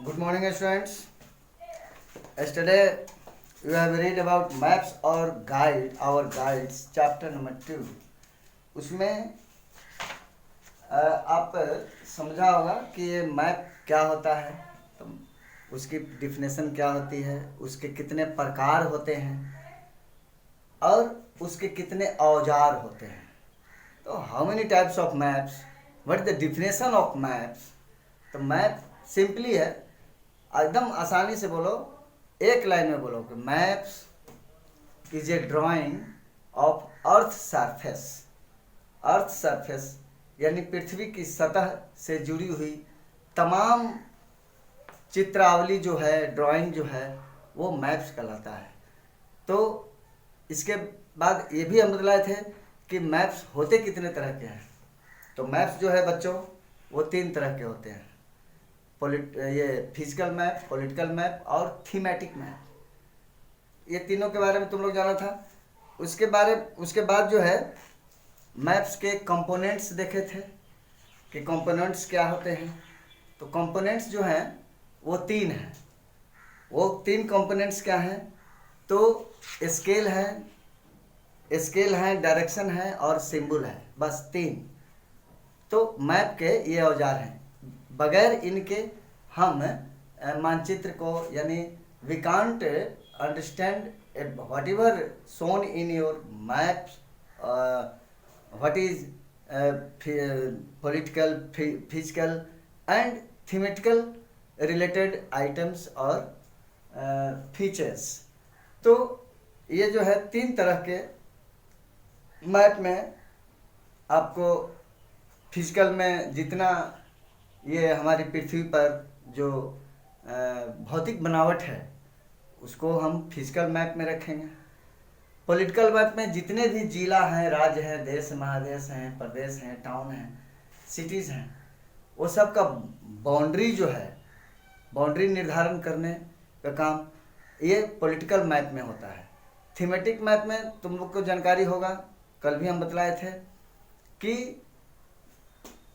Good morning, students. Yesterday you have read about maps or guide, our guides, chapter number 2. उसमें आप समझा होगा कि ये मैप क्या होता है, तो उसकी डिफिनेशन क्या होती है, उसके कितने प्रकार होते हैं और उसके कितने औजार होते हैं. तो how many types of maps, what is the definition of maps. तो मैप सिंपली है, एकदम आसानी से बोलो, एक लाइन में बोलो कि maps is a drying of earth surface. Earth surface यानी पृथ्वी की सतह से जुड़ी हुई तमाम चित्रावली जो है, ड्राइंग जो है, वो मैप्स कहलाता है. तो इसके बाद ये भी हम बतलाए थे कि मैप्स होते कितने तरह के हैं. तो मैप्स जो है बच्चों, वो 3 तरह के होते हैं. ये फिजिकल मैप, पॉलिटिकल मैप और थीमेटिक मैप. ये तीनों के बारे में तुम लोग जाना था. उसके बाद जो है मैप्स के कंपोनेंट्स देखे थे कि कंपोनेंट्स क्या होते हैं. तो कंपोनेंट्स जो हैं वो 3 हैं. वो 3 कंपोनेंट्स क्या हैं? तो स्केल है, डायरेक्शन है और सिंबल है. बस 3. तो मैप के ये औजार हैं. बगैर इनके हम मानचित्र को, यानी we can't understand whatever shown in your maps, what is political, physical and thematic related items और फीचर्स. तो ये जो है 3 तरह के मैप में आपको फिजिकल में जितना ये हमारी पृथ्वी पर जो भौतिक बनावट है उसको हम फिजिकल मैप में रखेंगे. पॉलिटिकल मैप में जितने भी जिला हैं, राज्य हैं, देश महादेश हैं, प्रदेश हैं, टाउन हैं, सिटीज़ हैं, वो सब का बाउंड्री जो है, बाउंड्री निर्धारण करने का काम ये पॉलिटिकल मैप में होता है. थीमेटिक मैप में तुम लोग को जानकारी होगा, कल भी हम बतलाए थे कि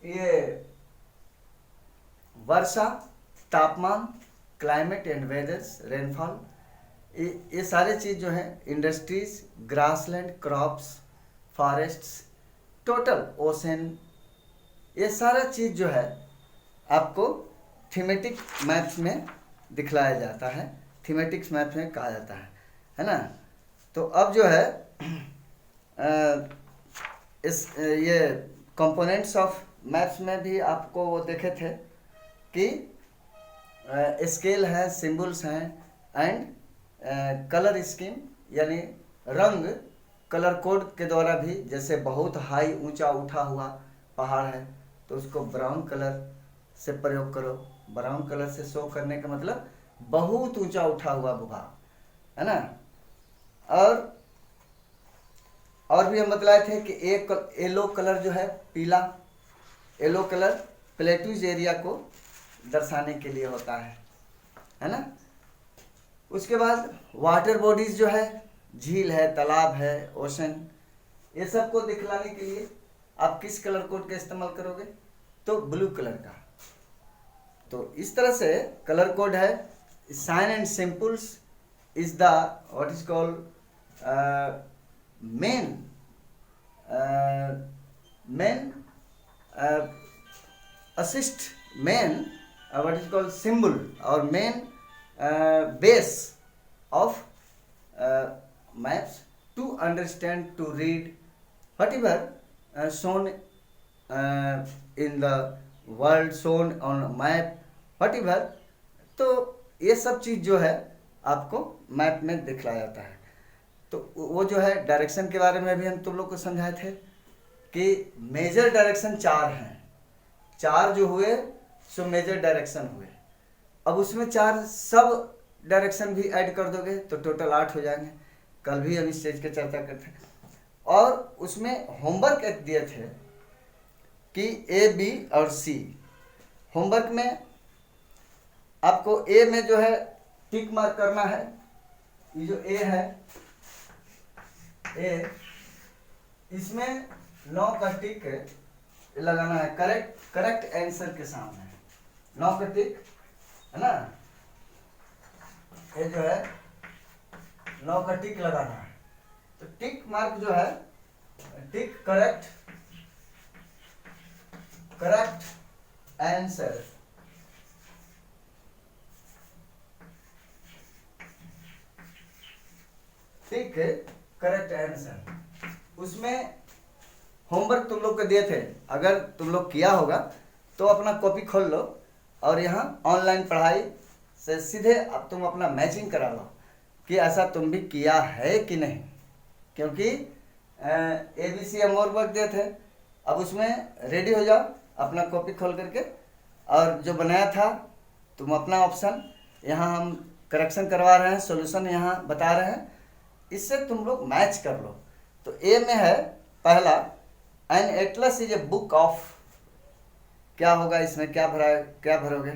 ये वर्षा, तापमान, क्लाइमेट एंड वेदर्स, रेनफॉल, ये सारे चीज़ जो है, industries, grassland, crops, forests, total ocean, ये सारा चीज़ जो है आपको थीमेटिक मैप्स में दिखलाया जाता है, थीमेटिक्स मैप्स में कहा जाता है ना. तो अब जो है ये कंपोनेंट्स ऑफ मैप्स में भी आपको वो देखे थे कि स्केल है, सिंबल्स हैं एंड कलर स्कीम, यानी रंग कलर कोड के द्वारा भी, जैसे बहुत हाई ऊंचा उठा हुआ पहाड़ है तो उसको ब्राउन कलर से प्रयोग करो. ब्राउन कलर से शो करने का मतलब बहुत ऊंचा उठा हुआ भूभाग है ना. और भी हम बतलाए थे कि एक येलो कलर जो है, पीला येलो कलर प्लेटूज एरिया को दर्शाने के लिए होता है ना. उसके बाद वाटर बॉडीज जो है, झील है, तालाब है, ओशन, ये सब को दिखलाने के लिए आप किस कलर कोड का इस्तेमाल करोगे? तो ब्लू कलर का. तो इस तरह से कलर कोड है. Sign and symbols is the what is called main assist, main what is called symbol or main base of maps to understand, to read whatever shown in the world, shown on map, whatever. तो ये सब चीज़ जो है आपको map में दिखलाया जाता है. तो वो जो है डायरेक्शन के बारे में भी हम तुम लोग को समझाए थे कि मेजर डायरेक्शन 4 हैं. 4 जो हुए सो मेजर डायरेक्शन हुए. अब उसमें 4 सब डायरेक्शन भी ऐड कर दोगे तो टोटल 8 हो जाएंगे. कल भी हम इस चीज़ की चर्चा करते हैं. और उसमें होमवर्क एक दिए थे कि ए, बी और सी. होमवर्क में आपको ए में जो है टिक मार्क करना है. ये जो ए है, ए, इसमें 9 का टिक लगाना है करेक्ट आंसर के सामने. 9 का टिक है ना। ये जो है 9 का टिक लगाना है, तो टिक मार्क जो है, टिक करेक्ट आंसर, टिक करेक्ट आंसर। उसमें होमवर्क तुम लोग को दिए थे, अगर तुम लोग किया होगा तो अपना कॉपी खोल लो और यहाँ ऑनलाइन पढ़ाई से सीधे अब तुम अपना मैचिंग करा लो कि ऐसा तुम भी किया है कि नहीं, क्योंकि ABC हम और वर्क दिए थे। अब उसमें रेडी हो जाओ अपना कॉपी खोल करके, और जो बनाया था तुम अपना ऑप्शन यहाँ हम करेक्शन करवा रहे हैं, सॉल्यूशन यहाँ बता रहे हैं, इससे तुम लोग मैच कर लो। तो ए में है पहला, an atlas is a book of, क्या होगा इसमें, क्या भरोगे,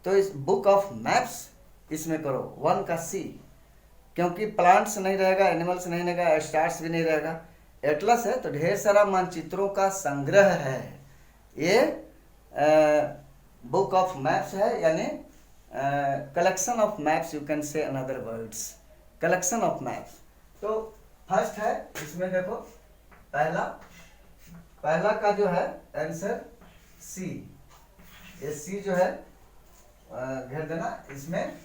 तो इस बुक ऑफ मैप्स इसमें करो 1 का सी, क्योंकि प्लांट्स नहीं रहेगा, एनिमल्स नहीं रहेगा, स्टार्स भी नहीं रहेगा, एटलस है तो ढेर सारा मानचित्रों का संग्रह है। ये बुक ऑफ मैप्स है, यानी collection of maps, you can say another words, collection of maps. तो फर्स्ट है इसमें देखो, पहला का जो है आंसर सी, ये सी जो है घेर देना, इसमें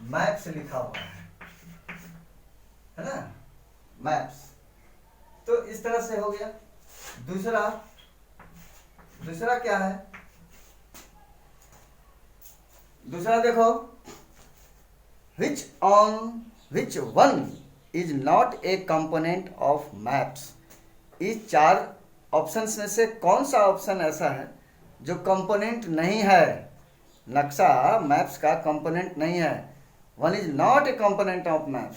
मैप्स लिखा हुआ है ना, मैप्स। तो इस तरह से हो गया। दूसरा क्या है, दूसरा देखो, which one is not a component of maps। इस 4 ऑप्शंस में से कौन सा ऑप्शन ऐसा है जो कंपोनेंट नहीं है, नक्शा मैप्स का कंपोनेंट नहीं है, one is not a component of maps.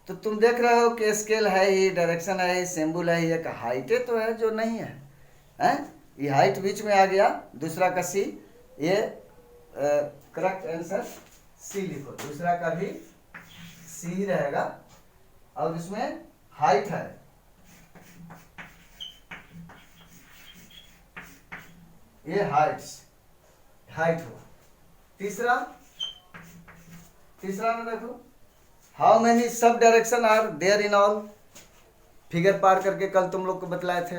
तो तुम देख रहे हो कि स्केल है ही, डायरेक्शन है ही, सिंबल है ही, एक हाइटे तो है जो नहीं है, हैं? ये हाइट बीच में आ गया, दूसरा का सी, ये करेक्ट आंसर सी लिखो, दूसरा का भी सी ही रहेगा, और इसमें हाइट है, ये हाइट हुआ। तीसरा में देखो, how many sub direction are there in all, figure पार करके कल तुम लोग को बतलाए थे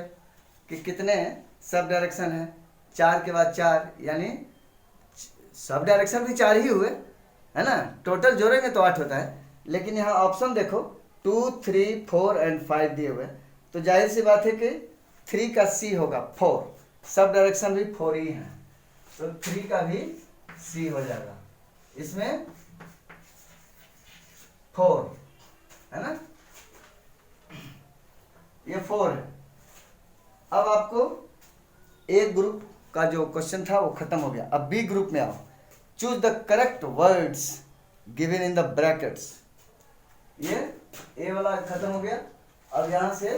कि कितने सब डायरेक्शन है, 4 के बाद 4, यानी सब डायरेक्शन भी 4 ही हुए, है ना, टोटल जोड़ेंगे तो 8 होता है, लेकिन यहाँ ऑप्शन देखो 2, 3, 4 एंड 5 दिए हुए, तो जाहिर सी बात है कि 3 का सी होगा 4, सब डायरेक्शन भी 4 ही हैं, तो 3 का भी सी हो जाएगा, इसमें 4 है ना, ये 4 है। अब आपको ए ग्रुप का जो क्वेश्चन था वो खत्म हो गया। अब बी ग्रुप में आओ, choose the correct words given in the brackets. ये ए वाला खत्म हो गया। अब यहां से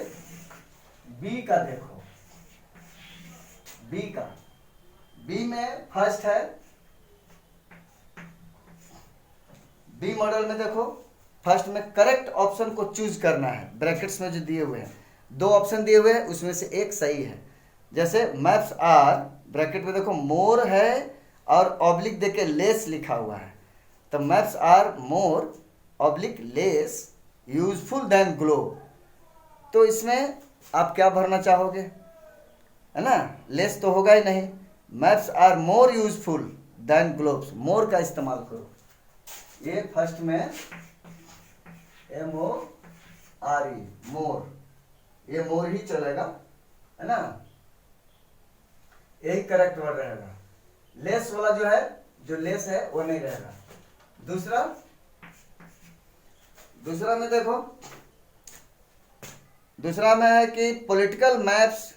बी का देखो, बी में फर्स्ट है, बी मॉडल में देखो फर्स्ट में करेक्ट ऑप्शन को चूज करना है, ब्रैकेट्स में जो दिए हुए हैं 2 ऑप्शन दिए हुए हैं, उसमें से एक सही है। जैसे मैप्स आर, ब्रैकेट में देखो मोर है और ऑब्लिक देके लेस लिखा हुआ है, तो maps are more oblique less useful than globe, तो इसमें आप क्या भरना चाहोगे, है ना, लेस तो होगा ही नहीं, maps are more useful than globes, more का इस्तेमाल करो। ये फर्स्ट में MORE, मोर, ये मोर ही चलेगा, है ना, यही करेक्ट वर्ड रहेगा। लेस वाला जो है, जो लेस है वो नहीं रहेगा। दूसरा में देखो, दूसरा में है कि political maps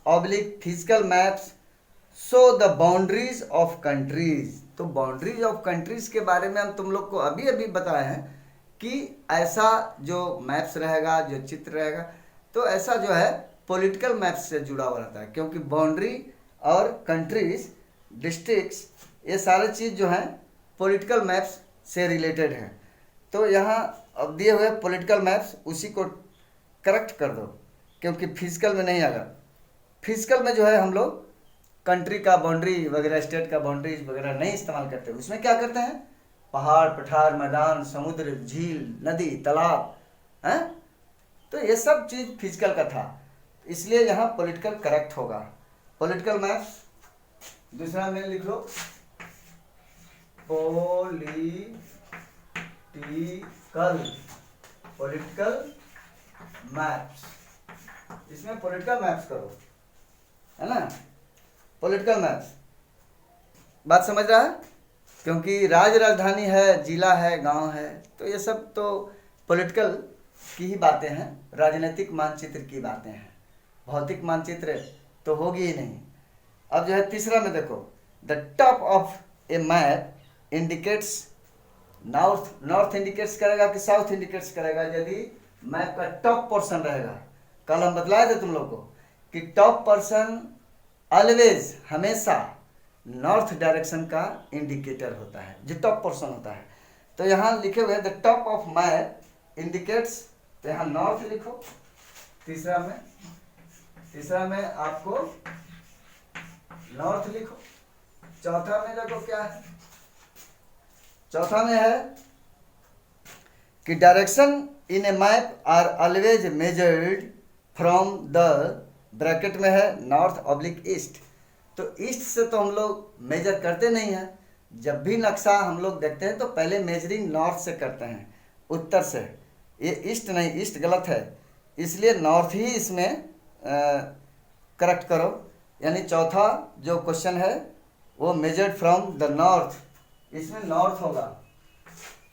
oblique physical maps show the boundaries of countries, तो बाउंड्रीज ऑफ कंट्रीज के बारे में हम तुम लोग को अभी बताए हैं कि ऐसा जो मैप्स रहेगा, जो चित्र रहेगा, तो ऐसा जो है पॉलिटिकल मैप्स से जुड़ा हुआ रहता है, क्योंकि बाउंड्री और कंट्रीज, डिस्ट्रिक्ट्स, ये सारे चीज़ जो हैं पॉलिटिकल मैप्स से रिलेटेड है। तो यहाँ अब दिए हुए पॉलिटिकल मैप्स, उसी को करेक्ट कर दो, क्योंकि फिजिकल में नहीं आएगा। फिजिकल में जो है हम लोग कंट्री का बाउंड्री वगैरह, स्टेट का बाउंड्रीज वगैरह नहीं इस्तेमाल करते। उसमें क्या करते हैं, पहाड़, पठार, मैदान, समुद्र, झील, नदी, तालाब हैं। तो ये सब चीज फिजिकल का था, इसलिए यहाँ पॉलिटिकल करेक्ट होगा। पॉलिटिकल मैप्स दूसरा में लिख लो, पॉलिटिकल मैप्स। इसमें पॉलिटिकल मैप्स करो, है ना, पॉलिटिकल मैप्स। बात समझ रहा है, क्योंकि राज्य राजधानी है, जिला है, गांव है, तो ये सब तो पॉलिटिकल की ही बातें हैं, राजनीतिक मानचित्र की बातें हैं, भौतिक मानचित्र तो होगी ही नहीं। अब जो है तीसरा में देखो, the top of a map indicates north. North indicates करेगा कि साउथ इंडिकेट्स करेगा? यदि मैप का टॉप पोर्शन रहेगा, कल हम बतलाए थे तुम लोग को कि टॉप पोर्शन ऑलवेज, हमेशा नॉर्थ डायरेक्शन का इंडिकेटर होता है, जो टॉप पोर्शन होता है। तो यहाँ लिखे हुए the top of map indicates, तो यहाँ नॉर्थ लिखो तीसरा में आपको नॉर्थ लिखो। चौथा में देखो क्या है, चौथा में है कि direction in a map are always measured from the, bracket में है नॉर्थ ऑब्लिक ईस्ट। तो ईस्ट से तो हम लोग मेजर करते नहीं हैं, जब भी नक्शा हम लोग देखते हैं तो पहले मेजरिंग नॉर्थ से करते हैं, उत्तर से। ये ईस्ट नहीं, ईस्ट गलत है, इसलिए नॉर्थ ही इसमें करेक्ट करो। यानी चौथा जो क्वेश्चन है वो मेजर्ड फ्रॉम द नॉर्थ, इसमें नॉर्थ होगा।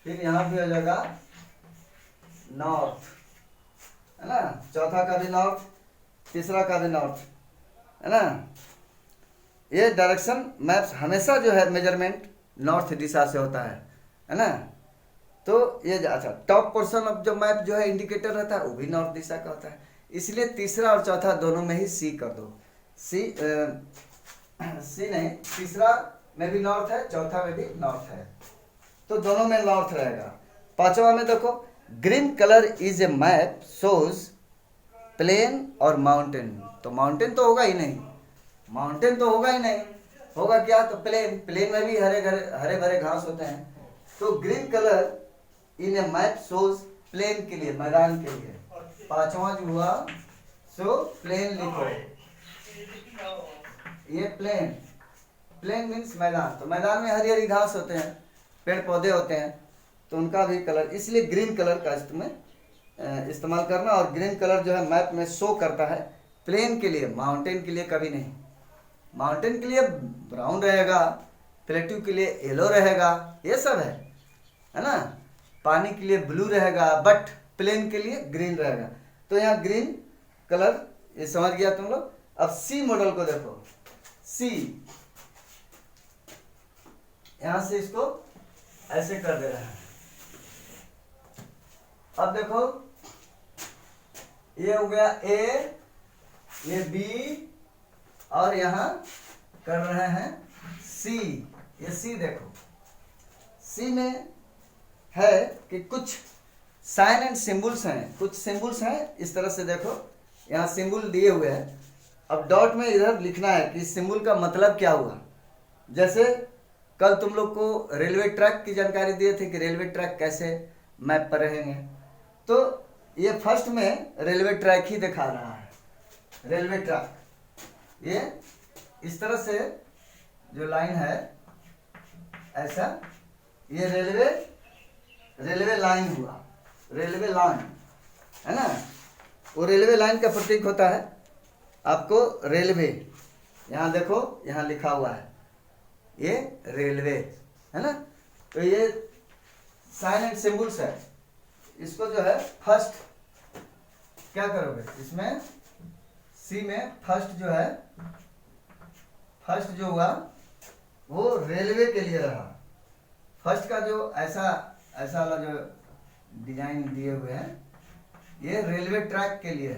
फिर यहाँ भी हो जाएगा नॉर्थ, है ना, चौथा का भी नॉर्थ, तीसरा का भी नॉर्थ, है ना। ये डायरेक्शन मैप्स हमेशा जो है मेजरमेंट नॉर्थ दिशा से होता है ना। तो ये अच्छा, टॉप पोर्शन ऑफ जो मैप जो है इंडिकेटर रहता है वो भी नॉर्थ दिशा का होता है, इसलिए तीसरा और चौथा दोनों में ही सी कर दो। सी नहीं, तीसरा में भी नॉर्थ है, चौथा में भी नॉर्थ है, तो दोनों में नॉर्थ रहेगा। पांचवा में देखो, green colour is a map shows plain और माउंटेन। तो माउंटेन तो होगा ही नहीं, माउंटेन तो होगा ही नहीं, होगा क्या, तो प्लेन। प्लेन में भी हरे भरे घास होते हैं। तो green colour in a map shows plain के लिए, मैदान के लिए। पांचवा जो हुआ सो प्लेन लिखो, ये प्लेन, प्लेन मीन्स मैदान। तो मैदान में हरी हरी घास होते हैं, पेड़ पौधे होते हैं, तो उनका भी कलर, इसलिए ग्रीन कलर का इस्तेमाल करना। और ग्रीन कलर जो है मैप में शो करता है प्लेन के लिए, माउंटेन के लिए कभी नहीं। माउंटेन के लिए ब्राउन रहेगा, प्लेट्यू के लिए येलो रहेगा, ये सब है ना। पानी के लिए ब्लू रहेगा, बट प्लेन के लिए ग्रीन रहेगा। तो यहाँ ग्रीन कलर, ये समझ गया तुम लोग। अब सी मॉडल को देखो, सी, यहां से इसको ऐसे कर दे रहे हैं। अब देखो, ये हो गया ए, ये बी, और यहां कर रहे हैं सी। ये सी देखो, सी में है कि कुछ साइन एंड सिंबल्स हैं, कुछ सिंबल्स हैं इस तरह से। देखो यहाँ सिंबल दिए हुए हैं, अब डॉट में इधर लिखना है कि सिंबल का मतलब क्या हुआ। जैसे कल तुम लोग को रेलवे ट्रैक की जानकारी दिए थे कि रेलवे ट्रैक कैसे मैप पर रहेंगे, तो ये फर्स्ट में रेलवे ट्रैक ही दिखा रहा है, रेलवे ट्रैक। ये इस तरह से जो लाइन है ऐसा, ये रेलवे लाइन हुआ, रेलवे लाइन, है ना। वो रेलवे लाइन का प्रतीक होता है आपको रेलवे। यहाँ देखो, यहाँ लिखा हुआ है ये रेलवे, है ना। तो ये साइन एंड सिंबल्स है। इसको जो है फर्स्ट क्या करोगे, इसमें सी में फर्स्ट जो है, फर्स्ट जो हुआ वो रेलवे के लिए रहा। फर्स्ट का जो ऐसा वाला जो डिजाइन दिए हुए हैं, ये रेलवे ट्रैक के लिए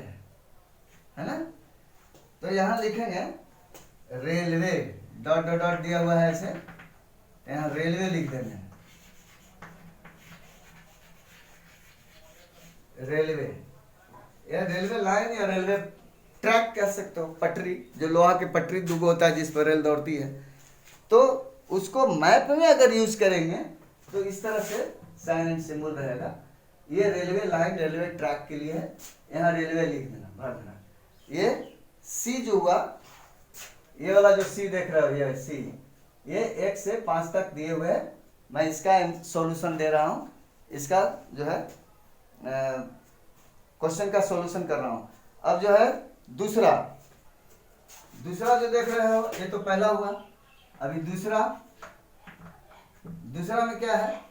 है ना। तो यहाँ लिखेंगे रेलवे, डॉट डॉट डॉट दिया हुआ है ऐसे, यहाँ रेलवे लिख देंगे, रेलवे। यह रेलवे लाइन या रेलवे ट्रैक कह सकते हो, पटरी, जो लोहा की पटरी दुगो होता है जिस पर रेल दौड़ती है। तो उसको मैप में अगर यूज करेंगे तो इस तरह से साइन एंड सिंबल रहेगा। ये रेलवे लाइन, रेलवे ट्रैक के लिए है, यहाँ रेलवे लिख देना, भर देना। ये सी जो हुआ, ये वाला जो सी देख रहे हो, ये सी, ये 1 से 5 तक दिए हुए हैं। मैं इसका सॉल्यूशन दे रहा हूँ, इसका जो है क्वेश्चन का सॉल्यूशन कर रहा हूँ। अब जो है दूसरा जो देख रहे हो, ये तो पहला हुआ। अभी दूसरा में क्या है,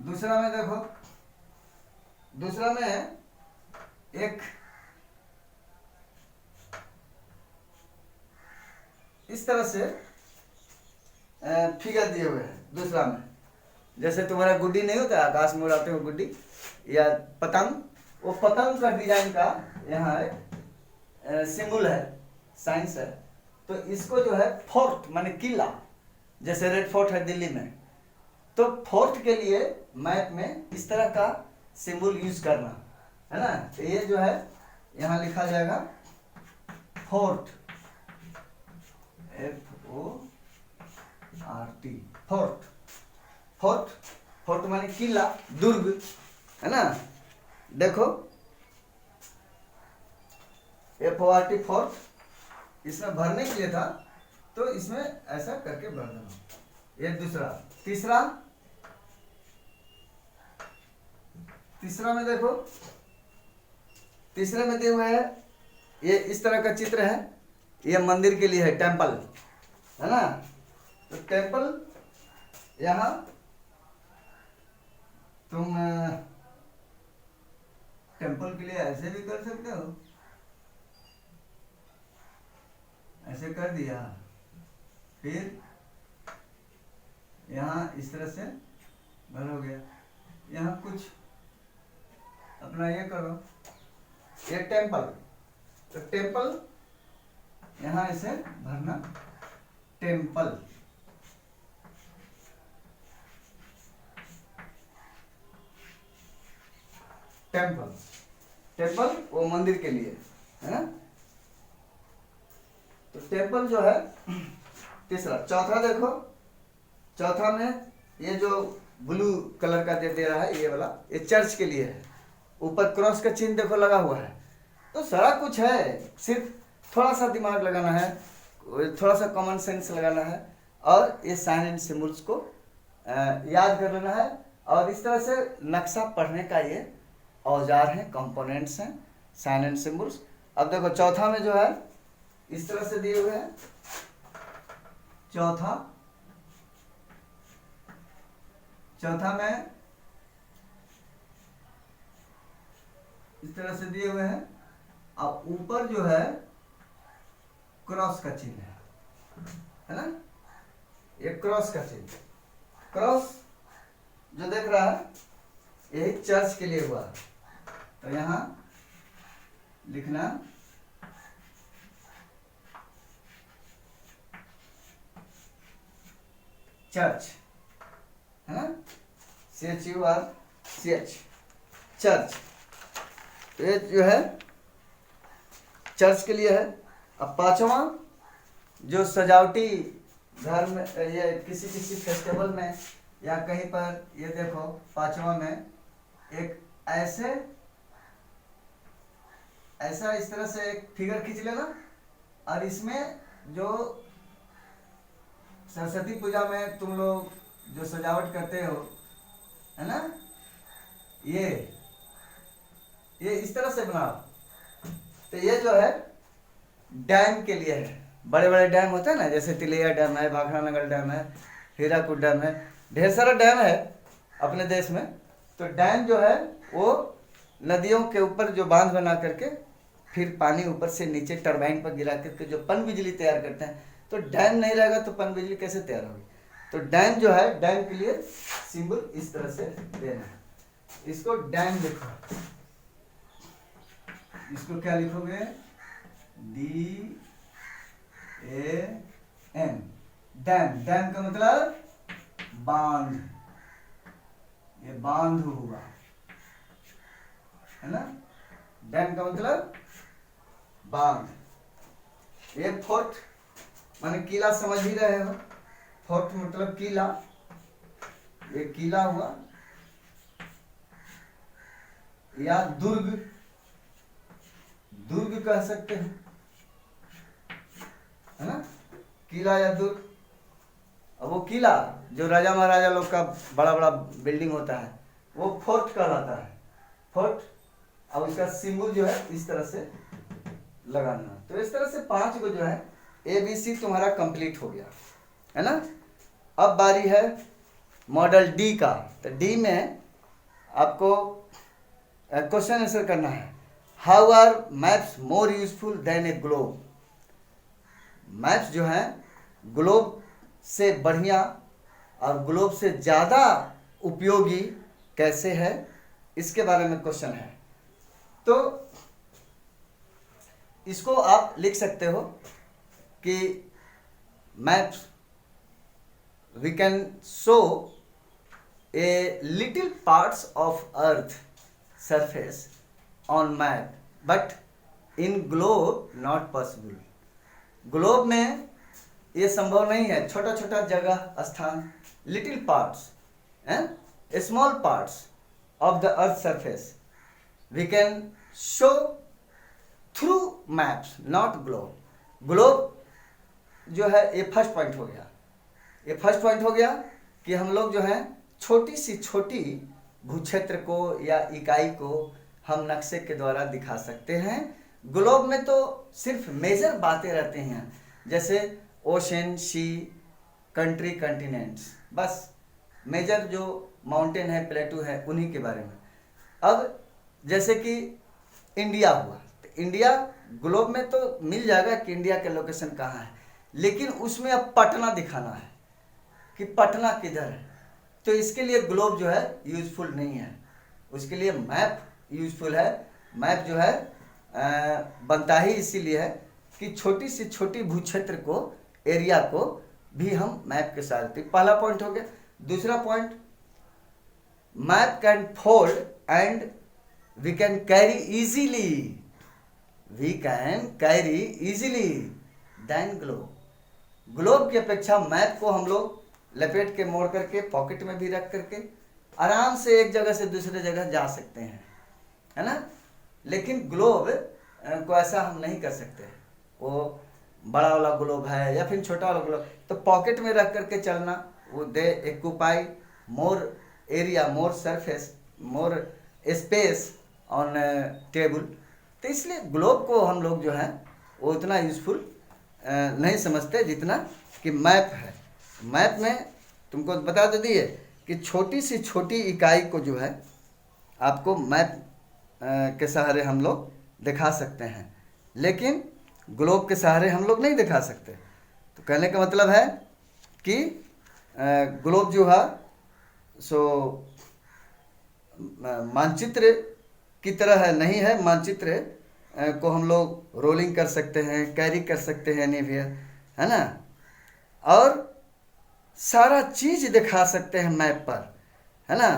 दूसरा में देखो, दूसरा में एक इस तरह से फिगर दिए हुए हैं। दूसरा में जैसे तुम्हारा गुड्डी नहीं होता, आकाश में उड़ाते हो गुड्डी या पतंग, वो पतंग का डिजाइन का यहाँ एक सिंबल है, साइंस है। तो इसको जो है फोर्ट माने किला, जैसे रेड फोर्ट है दिल्ली में, तो फोर्ट के लिए मैप में इस तरह का सिंबल यूज करना है ना। तो ये जो है यहाँ लिखा जाएगा फोर्ट, FORT, फोर्ट। फोर्ट माने किला, दुर्ग, है ना। देखो FORT, फोर्ट, इसमें भरने के लिए था तो इसमें ऐसा करके भर देना। ये दूसरा। तीसरा में देखो, तीसरे में दिए हुए है, ये इस तरह का चित्र है, ये मंदिर के लिए है, टेम्पल, है ना। तो टेम्पल यहाँ तुम टेम्पल के लिए ऐसे भी कर सकते हो, ऐसे कर दिया, फिर यहाँ इस तरह से भर हो गया। यहाँ कुछ अपना ये करो, ये टेम्पल, तो टेम्पल यहाँ इसे भरना, टेम्पल। टेम्पल वो मंदिर के लिए है ना। तो टेम्पल जो है तीसरा। चौथा देखो, चौथा में ये जो ब्लू कलर का दे रहा है, ये वाला, ये चर्च के लिए है। ऊपर क्रॉस का चिन्ह देखो लगा हुआ है। तो सारा कुछ है, सिर्फ थोड़ा सा दिमाग लगाना है, थोड़ा सा कॉमन सेंस लगाना है, और ये साइन एंड सिंबल्स को याद कर लेना है। और इस तरह से नक्शा पढ़ने का ये औजार हैं, कंपोनेंट्स हैं, साइन एंड सिंबल्स। अब देखो चौथा में जो है इस तरह से दिए हुए हैं। चौथा में इस तरह से दिए हुए हैं। अब ऊपर जो है क्रॉस का चिन्ह है ना, ये क्रॉस का चिन्ह, क्रॉस जो देख रहा है यही चर्च के लिए हुआ। तो यहां लिखना चर्च, है ना, CHURCH, चर्च। तो ये जो है चर्च के लिए है। अब पांचवा जो सजावटी घर में, ये किसी फेस्टिवल में या कहीं पर, ये देखो पांचवा में एक ऐसा इस तरह से एक फिगर खींच लेना, और इसमें जो सरस्वती पूजा में तुम लोग जो सजावट करते हो, है ना, ये इस तरह से बनाओ। तो ये जो है डैम के लिए है। बड़े बड़े डैम होते हैं ना, जैसे तिलैया डैम है, भाखड़ा नगर डैम है, हीराकुद डैम है, ढेर सारा डैम है अपने देश में। तो डैम जो है वो नदियों के ऊपर जो बांध बना करके फिर पानी ऊपर से नीचे टरबाइन पर गिरा करके जो पन बिजली तैयार करते हैं। तो डैम नहीं रहेगा तो पन बिजली कैसे तैयार होगी। तो डैम जो है, डैम के लिए सिंबल इस तरह से देना है। इसको डैम लिखो, इसको क्या लिखोगे, DAM, डैम। डैम का मतलब बांध, ये बांध हुआ, है ना। डैम का मतलब बांध। ये फोर्ट माने किला समझ ही रहे हो, फोर्ट मतलब किला, ये किला हुआ, या दुर्ग, दुर्ग कह सकते हैं, है ना, किला या दुर्ग। अब वो किला जो राजा महाराजा लोग का बड़ा बड़ा बिल्डिंग होता है वो फोर्ट कहलाता है, फोर्ट। अब उसका सिंबल जो है इस तरह से लगाना। तो इस तरह से 5 को जो है ABC तुम्हारा कंप्लीट हो गया, है ना। अब बारी है मॉडल डी का। तो डी में आपको क्वेश्चन आंसर करना है, how are maps more useful than a globe. Maps जो है ग्लोब से बढ़िया और ग्लोब से ज़्यादा उपयोगी कैसे है, इसके बारे में क्वेश्चन है। तो इसको आप लिख सकते हो कि maps we can show a little parts of earth surface on map, but in globe not possible. Globe में ये संभव नहीं है, छोटा छोटा जगह स्थान, little parts and small parts of the earth surface we can show through maps not globe. Globe जो है ये फर्स्ट पॉइंट हो गया, ये फर्स्ट पॉइंट हो गया कि हम लोग जो है छोटी सी छोटी भूक्षेत्र को या इकाई को हम नक्शे के द्वारा दिखा सकते हैं। ग्लोब में तो सिर्फ मेजर बातें रहती हैं, जैसे ओशन, सी, कंट्री, कंटिनेंट्स, बस मेजर जो माउंटेन है, प्लेटू है, उन्हीं के बारे में। अब जैसे कि इंडिया हुआ, तो इंडिया ग्लोब में तो मिल जाएगा कि इंडिया का लोकेशन कहाँ है, लेकिन उसमें अब पटना दिखाना है कि पटना किधर है। तो इसके लिए ग्लोब जो है यूजफुल नहीं है, उसके लिए मैप यूजफुल है। मैप जो है बनता ही इसीलिए है कि छोटी सी छोटी भूक्षेत्र को, एरिया को भी हम मैप के साथ। तो पहला पॉइंट हो गया। दूसरा point, map can fold and we can carry easily, we can carry easily than globe. Globe की अपेक्षा मैप को हम लोग लपेट के मोड़ करके पॉकेट में भी रख करके आराम से एक जगह से दूसरे जगह जा सकते हैं, है ना। लेकिन ग्लोब को ऐसा हम नहीं कर सकते, वो बड़ा वाला ग्लोब है या फिर छोटा वाला ग्लोब, तो पॉकेट में रख करके चलना, वो they occupy more area, more surface, more space on table. तो इसलिए ग्लोब को हम लोग जो है वो उतना यूजफुल नहीं समझते जितना कि मैप है। मैप में तुमको बता दे दिए कि छोटी सी छोटी इकाई को जो है आपको मैप के सहारे हम लोग दिखा सकते हैं, लेकिन ग्लोब के सहारे हम लोग नहीं दिखा सकते। तो कहने का मतलब है कि ग्लोब जो है सो मानचित्र की तरह है, नहीं है। मानचित्र को हम लोग रोलिंग कर सकते हैं, कैरी कर सकते हैं एनीवेयर, है ना, और सारा चीज दिखा सकते हैं मैप पर, है ना।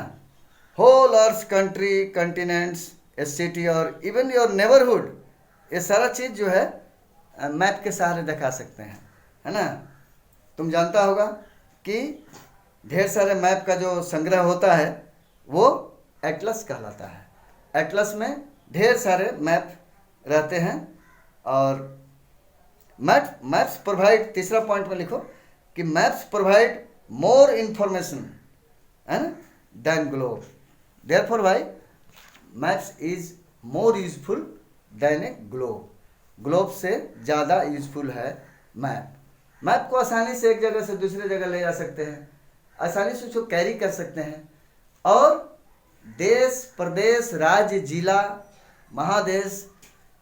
होल अर्थ, कंट्री, कंटिनेंट्स, ए सिटी और इवन योर नेबरहुड, ये सारा चीज जो है मैप के सहारे दिखा सकते हैं, है ना। तुम जानता होगा कि ढेर सारे मैप का जो संग्रह होता है वो एटलस कहलाता है। एटलस में ढेर सारे मैप रहते हैं और मैप्स प्रोवाइड, तीसरा पॉइंट में लिखो कि maps provide more information and than globe, therefore why maps is more useful than a globe. Globe से ज़्यादा यूजफुल है मैप। मैप को आसानी से एक जगह से दूसरे जगह ले जा सकते हैं, आसानी से उसको कैरी कर सकते हैं, और देश, प्रदेश, राज्य, जिला, महादेश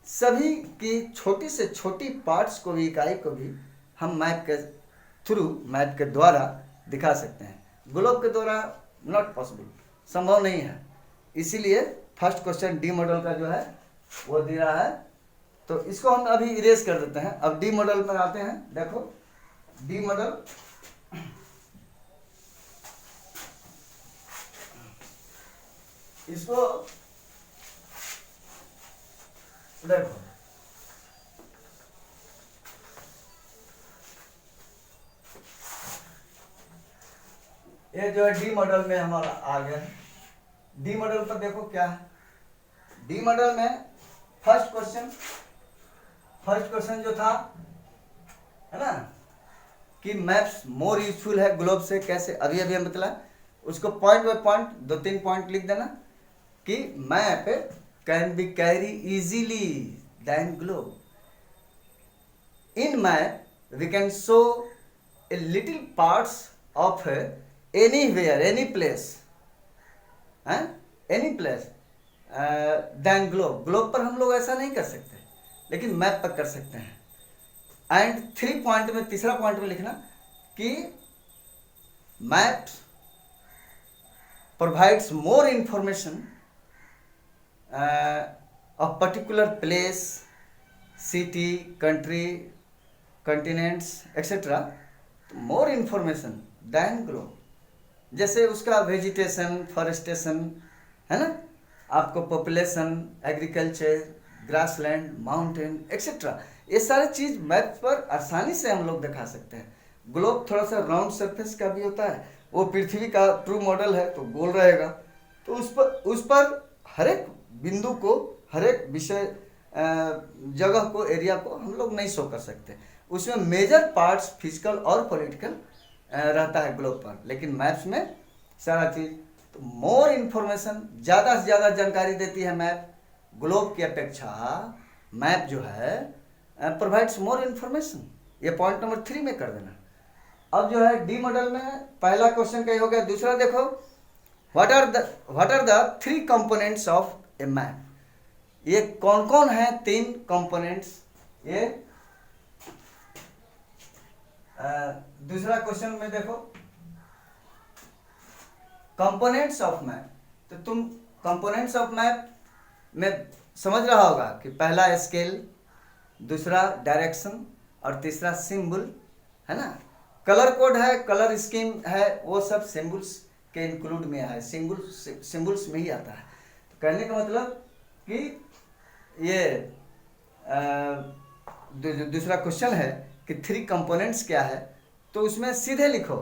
सभी की छोटी से छोटी पार्ट्स को भी, इकाई को भी हम मैप के थ्रू, मैप के द्वारा दिखा सकते हैं। ग्लोब के द्वारा नॉट पॉसिबल, संभव नहीं है। इसीलिए फर्स्ट क्वेश्चन डी मॉडल का जो है वो दे रहा है। तो इसको हम अभी इरेज कर देते हैं। अब डी मॉडल पर आते हैं। देखो डी मॉडल, इसको देखो, ये जो है डी मॉडल में हमारा आ गया है। डी मॉडल पर देखो क्या है। डी मॉडल में फर्स्ट क्वेश्चन जो था, है ना, कि मैप्स मोर यूजफुल है ग्लोब से कैसे, अभी अभी हम बतला, उसको पॉइंट बाय पॉइंट 2-3 पॉइंट लिख देना कि map can be carry easily than globe. In map we can show a little parts of anywhere, any place, any place than globe. Globe पर हम लोग ऐसा नहीं कर सकते, लेकिन मैप पर कर सकते हैं। एंड 3 पॉइंट में, तीसरा पॉइंट में लिखना कि maps provides more information of particular place, city, country, continents etcetera, more information than globe. जैसे उसका वेजिटेशन, फॉरेस्टेशन, है ना, आपको population, agriculture, grassland, mountain etcetera, ये सारे चीज मैप पर आसानी से हम लोग दिखा सकते हैं। ग्लोब थोड़ा सा राउंड सरफेस का भी होता है, वो पृथ्वी का ट्रू मॉडल है तो गोल रहेगा, तो उस पर हर एक बिंदु को, हर एक विषय, जगह को, एरिया को हम लोग नहीं शो कर सकते। उसमें मेजर पार्ट्स फिजिकल और पॉलिटिकल रहता है ग्लोब पर, लेकिन मैप्स में सारा चीज, तो मोर इन्फॉर्मेशन, ज़्यादा से ज़्यादा जानकारी देती है मैप। ग्लोब की अपेक्षा मैप जो है प्रोवाइड्स मोर इन्फॉर्मेशन। ये पॉइंट नंबर 3 में कर देना। अब जो है डी मॉडल में पहला क्वेश्चन का ही हो गया। दूसरा देखो, what are the 3 components of a map. ये कौन कौन है 3 कंपोनेंट्स, ये दूसरा क्वेश्चन में देखो, कंपोनेंट्स ऑफ मैप। तो तुम कंपोनेंट्स ऑफ मैप में समझ रहा होगा कि पहला स्केल, दूसरा डायरेक्शन और तीसरा सिंबल, है ना। कलर कोड है, कलर स्कीम है, वो सब सिंबल्स के इंक्लूड में है, सिंबल्स में ही आता है। कहने का मतलब कि ये दूसरा क्वेश्चन है कि 3 कंपोनेंट्स क्या है, तो उसमें सीधे लिखो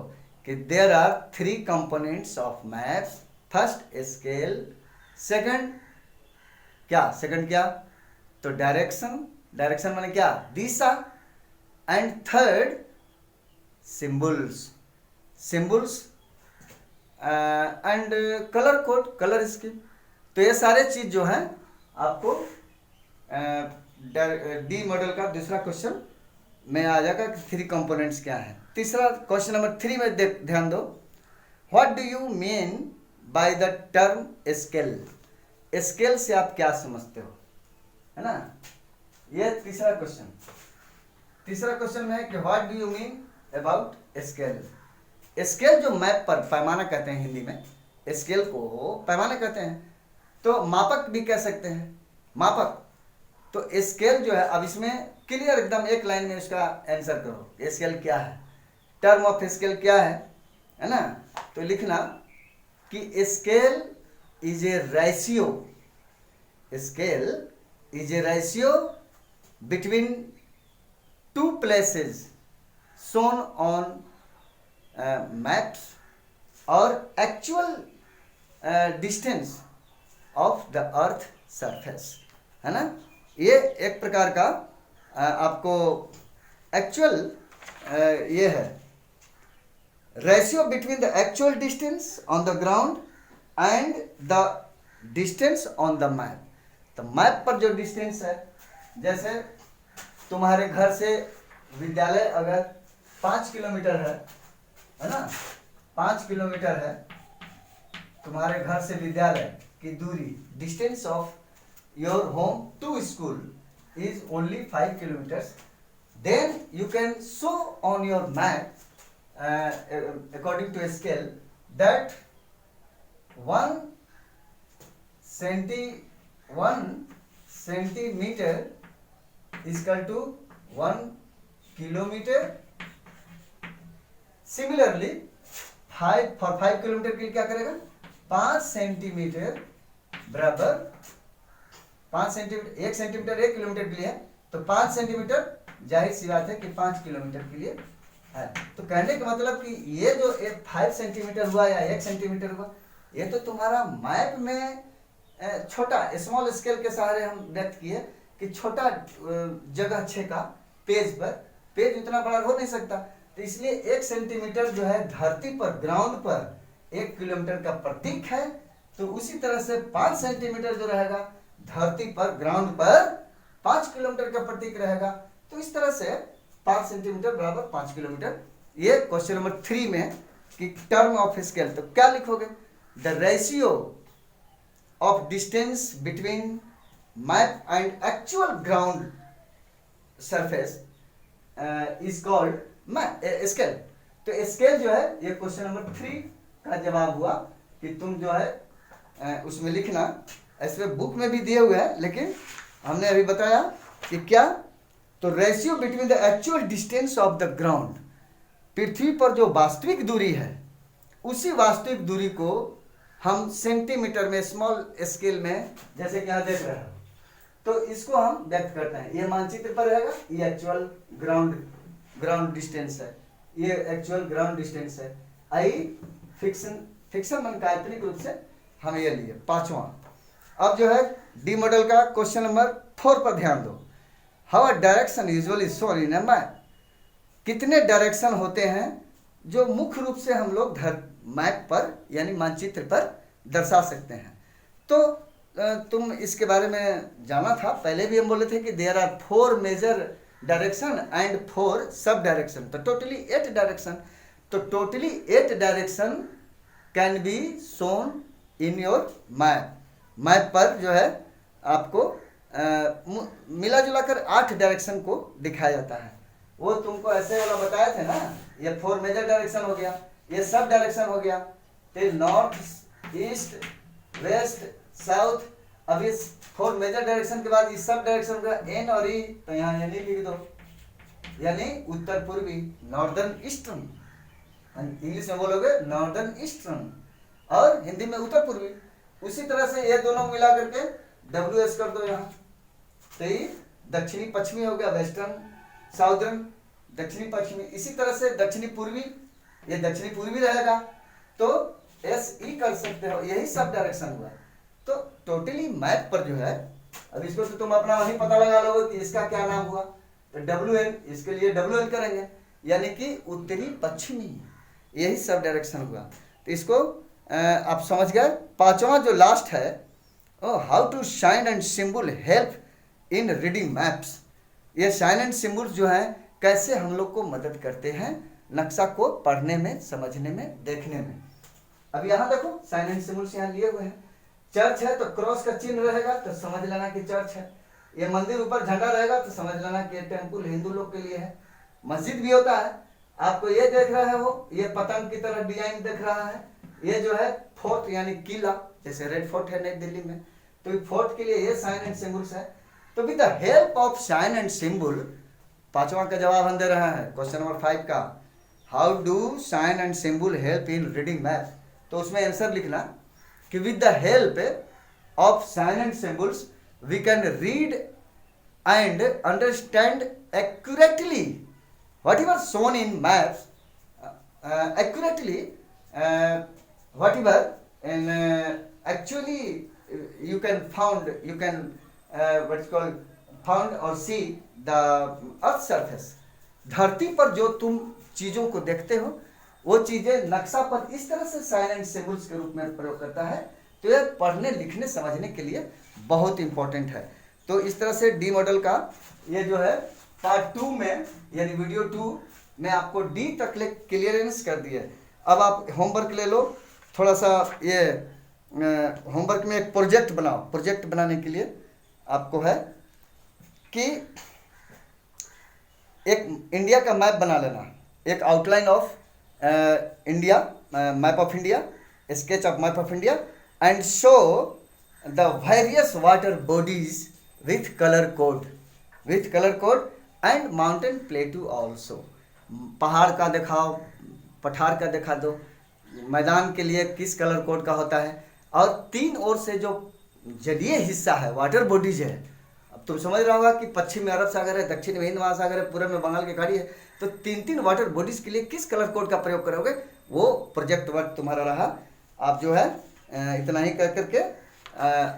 कि there are 3 components of maps. First scale, second क्या, तो डायरेक्शन माने क्या, दिशा, and third symbols and colour code, colour scheme. तो ये सारे चीज जो है आपको डी मॉडल का दूसरा क्वेश्चन में आ जाएगा कि 3 कंपोनेंट्स क्या है। तीसरा क्वेश्चन नंबर 3 में ध्यान दो, what do you mean by the term scale. Scale से आप क्या समझते हो, है ना। ये तीसरा क्वेश्चन में है कि what do you mean about scale. Scale जो मैप पर पैमाना कहते हैं, हिंदी में स्केल को पैमाना कहते हैं, तो मापक भी कह सकते हैं, मापक। तो स्केल जो है, अब इसमें क्लियर एकदम एक लाइन में इसका आंसर करो, स्केल क्या है, टर्म ऑफ स्केल क्या है ना। तो लिखना कि scale is a ratio between 2 places shown on maps और actual distance of the earth surface, है ना। ये एक प्रकार का आपको एक्चुअल ये है, ratio between the actual distance on the ground and the distance on the map. तो मैप पर जो डिस्टेंस है, जैसे तुम्हारे घर से विद्यालय अगर 5 किलोमीटर है ना, 5 किलोमीटर है तुम्हारे घर से विद्यालय की दूरी, distance of your home to school is only 5 kilometres, then you can show on your map according to a scale that 1 centimeter is equal to 1 kilometer. Similarly, 5 kilometre के लिए क्या करेगा, 5 सेंटीमीटर बराबर 5 सेंटीमीटर, 1 सेंटीमीटर 1 किलोमीटर के लिए है, तो 5 centimetre जाहिर सी बात है कि 5 किलोमीटर के लिए है। तो कहने का मतलब कि ये जो 5 सेंटीमीटर हुआ या 1 सेंटीमीटर हुआ, ये तो तुम्हारा मैप में छोटा स्मॉल स्केल के सहारे हम व्यक्त किए कि छोटा जगह छेका पेज पर, पेज उतना बड़ा हो नहीं सकता, तो इसलिए 1 सेंटीमीटर जो है धरती पर ग्राउंड पर 1 किलोमीटर का प्रतीक है। तो उसी तरह से 5 सेंटीमीटर जो रहेगा धरती पर ग्राउंड पर 5 किलोमीटर का प्रतीक रहेगा। तो इस तरह से 5 सेंटीमीटर बराबर 5 किलोमीटर। ये क्वेश्चन नंबर 3 में कि टर्म ऑफ स्केल, तो क्या लिखोगे? The ratio of distance between map and actual ground surface is called scale. तो स्केल जो है ये क्वेश्चन नंबर 3 का जवाब हुआ कि तुम जो है उसमें लिखना। ऐसे बुक में भी दिए हुए हैं, लेकिन हमने अभी बताया कि क्या, तो ratio between the actual distance of the ground, पृथ्वी पर जो वास्तविक दूरी है उसी वास्तविक दूरी को हम सेंटीमीटर में स्मॉल स्केल में, जैसे कि यहाँ देख रहे हैं, तो इसको हम व्यक्त करते हैं। ये मानचित्र पर रहेगा, ये एक्चुअल ग्राउंड डिस्टेंस है, ये एक्चुअल ग्राउंड डिस्टेंस है। आई फिक्शन मन काल्पनिक रूप से हम ये लिए 5वां। अब जो है डी मॉडल का क्वेश्चन नंबर 4 पर ध्यान दो। How a direction usually shown in a map, कितने डायरेक्शन होते हैं जो मुख्य रूप से हम लोग मैप पर यानी मानचित्र पर दर्शा सकते हैं। तो तुम इसके बारे में जाना था, पहले भी हम बोले थे कि there are 4 major direction and 4 sub direction, तो टोटली 8 डायरेक्शन। तो totally 8 direction can be shown in your map. Map पर जो है आपको मिला जुला कर 8 डायरेक्शन को दिखाया जाता है। वो तुमको ऐसे वाला बताए थे ना, ये 4 मेजर डायरेक्शन हो गया, ये सब डायरेक्शन हो गया, तो नॉर्थ ईस्ट वेस्ट साउथ। अब इस 4 मेजर डायरेक्शन के बाद इस सब डायरेक्शन का एन और ई, तो यहाँ यानी लिख दो, यानी उत्तर पूर्वी, नॉर्दर्न ईस्टर्न। इंग्लिश में बोलोगे नॉर्दर्न ईस्टर्न और हिंदी में उत्तर पूर्वी। उसी तरह से ये दोनों मिला करके WS कर दो यहाँ, तो ये दक्षिणी पश्चिमी हो गया, वेस्टर्न साउदर्न, दक्षिणी पश्चिमी। इसी तरह से दक्षिणी पूर्वी, ये दक्षिणी पूर्वी रहेगा, तो SE कर सकते हो, यही सब डायरेक्शन हुआ। तो टोटली मैप पर जो है, अब इसको तो तुम अपना वही पता लगा लोगे कि इसका क्या नाम हुआ, तो WN, इसके लिए WN करेंगे, यानी कि उत्तरी पश्चिमी, यही सब डायरेक्शन हुआ। तो इसको आप समझ गए। 5वां जो लास्ट है, how to sign and symbol help in reading maps. ये साइन एंड सिंबल्स जो हैं कैसे हम लोग को मदद करते हैं नक्शा को पढ़ने में, समझने में, देखने में। अब यहाँ देखो साइन एंड सिंबल्स यहाँ लिए हुए हैं। चर्च है तो क्रॉस का चिन्ह रहेगा, तो समझ लेना कि चर्च है। ये मंदिर ऊपर झंडा रहेगा तो समझ लेना कि टेम्पल हिंदू लोग के लिए है। मस्जिद भी होता है, आपको ये देख रहे हो, ये पतंग की तरह डिजाइन देख रहा है, ये जो है फोर्ट यानी किला, जैसे रेड फोर्ट है नई दिल्ली में, तो फोर्ट के लिए ये साइन एंड सिंबल्स है। तो with the help of sign and symbol, 5वां का जवाब हम दे रहे हैं क्वेश्चन नंबर 5 का, how do sign and symbol help in reading map. तो उसमें आंसर लिखना कि with the help of sign and symbols we can read and understand accurately whatever shown in maps, accurately whatever, and actually you can what's called found or see the earth surface। धरती पर जो तुम चीजों को देखते हो वो चीजें नक्शा पर इस तरह से साइन एंड सिंबल्स के रूप में प्रयोग करता है। तो यह पढ़ने लिखने समझने के लिए बहुत इंपॉर्टेंट है। तो इस तरह से डी मॉडल का ये जो है पार्ट 2 में यानी वीडियो 2 में आपको डी तक क्लियरेंस कर दिया। अब आप होमवर्क ले लो थोड़ा सा। ये होमवर्क में एक प्रोजेक्ट बनाओ। प्रोजेक्ट बनाने के लिए आपको है कि एक इंडिया का मैप बना लेना, एक outline of India, map of India, sketch of map of India, and show the various water bodies with colour code and mountain प्लेटू also. पहाड़ का दिखाओ, पठार का दिखा दो, मैदान के लिए किस कलर कोड का होता है, और 3 ओर से जो जलीय हिस्सा है, वाटर बॉडीज है। अब तुम समझ रहा होगा कि पश्चिम में अरब सागर है, दक्षिण में हिंद महासागर है, पूर्व में बंगाल की खाड़ी है, तो 3 वाटर बॉडीज के लिए किस कलर कोड का प्रयोग करोगे, वो प्रोजेक्ट वर्क तुम्हारा रहा। आप जो है इतना ही कर करके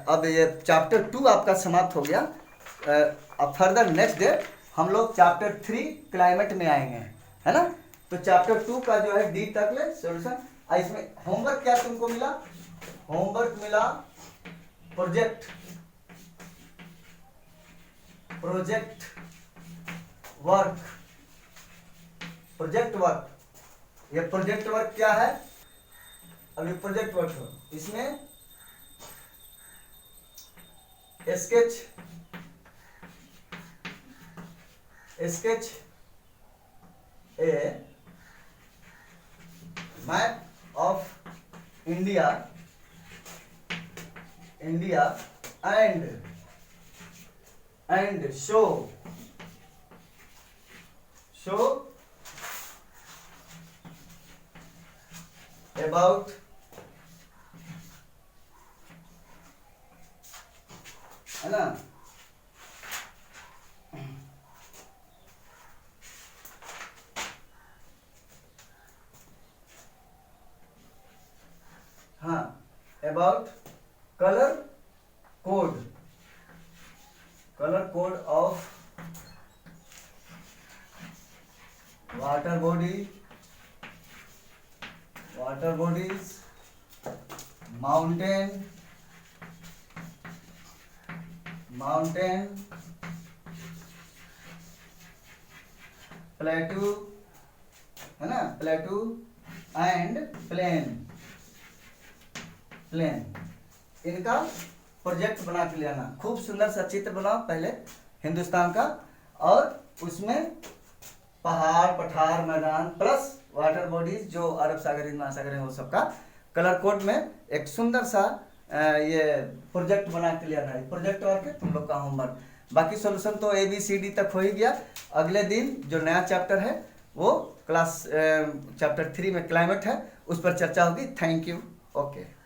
अब ये चैप्टर 2 आपका समाप्त हो गया। अब फर्दर नेक्स्ट डे हम लोग चैप्टर 3 क्लाइमेट में आएंगे, है ना। तो चैप्टर 2 का जो है डी तक ले सोल्यूशन। इसमें होमवर्क क्या तुमको मिला, होमवर्क मिला प्रोजेक्ट वर्क। प्रोजेक्ट वर्क, ये प्रोजेक्ट वर्क क्या है, अभी प्रोजेक्ट वर्क हो, इसमें sketch A map of India and show about है ना। हाँ, about color code of water bodies, mountain, plateau, है ना, plateau and plain, इनका प्रोजेक्ट बना के ले आना। खूब सुंदर सा चित्र बनाओ पहले हिंदुस्तान का, और उसमें पहाड़, पठार, मैदान प्लस वाटर बॉडीज जो अरब सागर, हिंद महासागर है, वो सबका कलर कोड में एक सुंदर सा ये प्रोजेक्ट बना के ले आना है। प्रोजेक्ट वर्क है तुम लोग का होमवर्क। बाकी सॉल्यूशन तो ABCD तक हो ही गया। अगले दिन जो नया चैप्टर है वो क्लास चैप्टर 3 में क्लाइमेट है, उस पर चर्चा होगी। Thank you. ओके।